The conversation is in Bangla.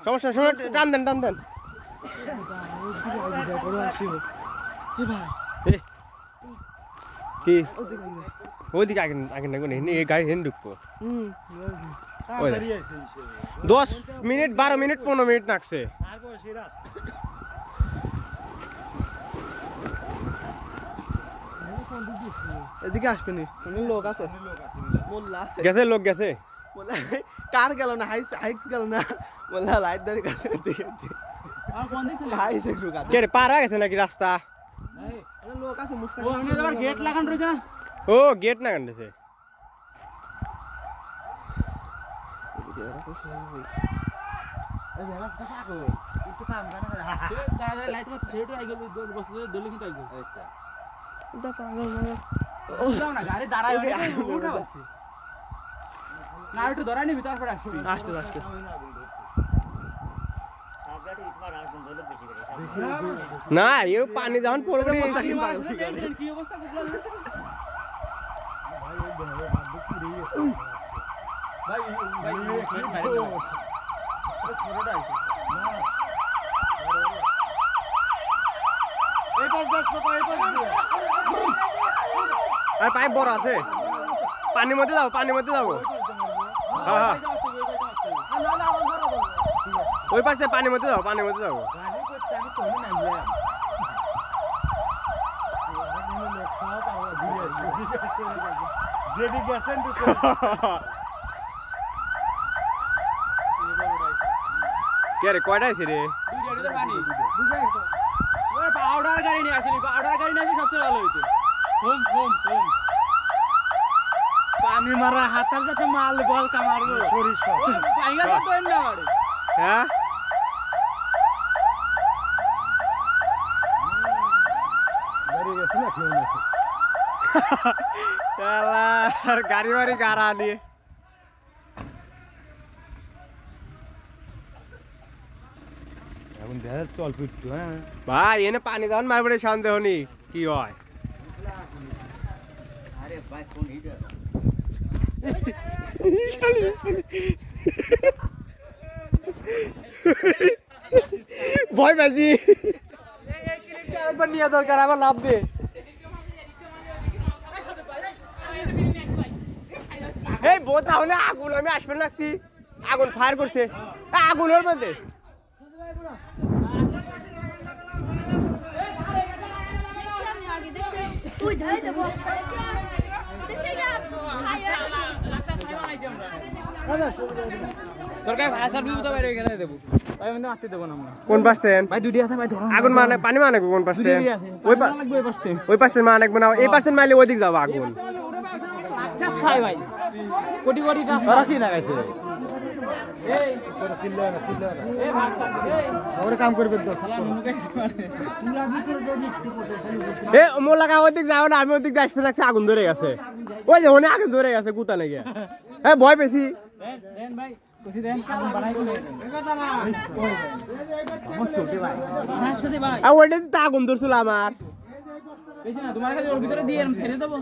সমস্যা সময় টান দেন টান দেন কি ওইদিকে আগে আগে না কোন এই গাড়ি হেন ঢুকবো 10 মিনিট 12 মিনিট 15 মিনিট লাগছে এদিকে আসবেনি অনেক লোক আছে গেছে লোক গেছে কার গেল না হাইক্স গেল না বললা লাইট দাঁড়িয়ে গেছে কে রে পার হয়ে গেছে নাকি রাস্তা লোক আছে মুস্তাক গেট লাগানো রয়েছে না ও গেট না কান্দেছে লাইট মারতে সেটা আই গেল বসে দলি কিন্তু আই গেল দা পাগল না গাড়ি দাঁড়ায় না একটু ধরা নিবি তারপর আসতে আসতে না এ পানি যখন পড়বে কি অবস্থা আর পাইপ বড় আছে পানির মধ্যে যাবো হ্যাঁ হ্যাঁ ওই পাশে পানির মধ্যে যাবো কে রে কয়টা আছে রে পাউডার গাড়ি নিয়ে আসেনি পাউডার গাড়ি নিয়ে আসলে সবচেয়ে ভালো হইতো পানি মারা হাতার যাতে মাল বল কামারলো শরীর সব পাইঙ্গা তো দেন না মারে হ্যাঁ গাড়ি গেছে না কেউ না আর গাড়ি বাড়ি গাড়া নিয়ে এখন দেখা যাচ্ছে অল্প একটু হ্যাঁ ভাই এনে পানি দাও মারবে সন্দেহ নেই কি হয় আরে ভাই কোন হিটার ভয় বাজি এই ক্লিপটা আরেকবার নিয়ে দরকার আবার লাভ দে এই বোতা হলে আগুন আমি আসবে লাগছি আগুন ফায়ার করছে আগুন ওর মধ্যে কোন পাশতেন আগুন মানে পানি মানে কোন পাশতেন ওই পাশতেন মানে না এই পাশতেন মাইলে ওইদিক যাবো আগুন কোটি কোটি টাকা কি লাগাইছে কাম করবে এ মোলাকা ওইদিক যাও না আমি ওইদিক যাই লাগছে আগুন ধরে গেছে ওই যে ওনে আগুন ধরে গেছে গুতা নাকি হ্যাঁ ভয় পেয়েছি ওইটা তো আগুন ধরছিল আমার তোমার কাছে ওর ভিতরে দিয়ে ছেড়ে দেবো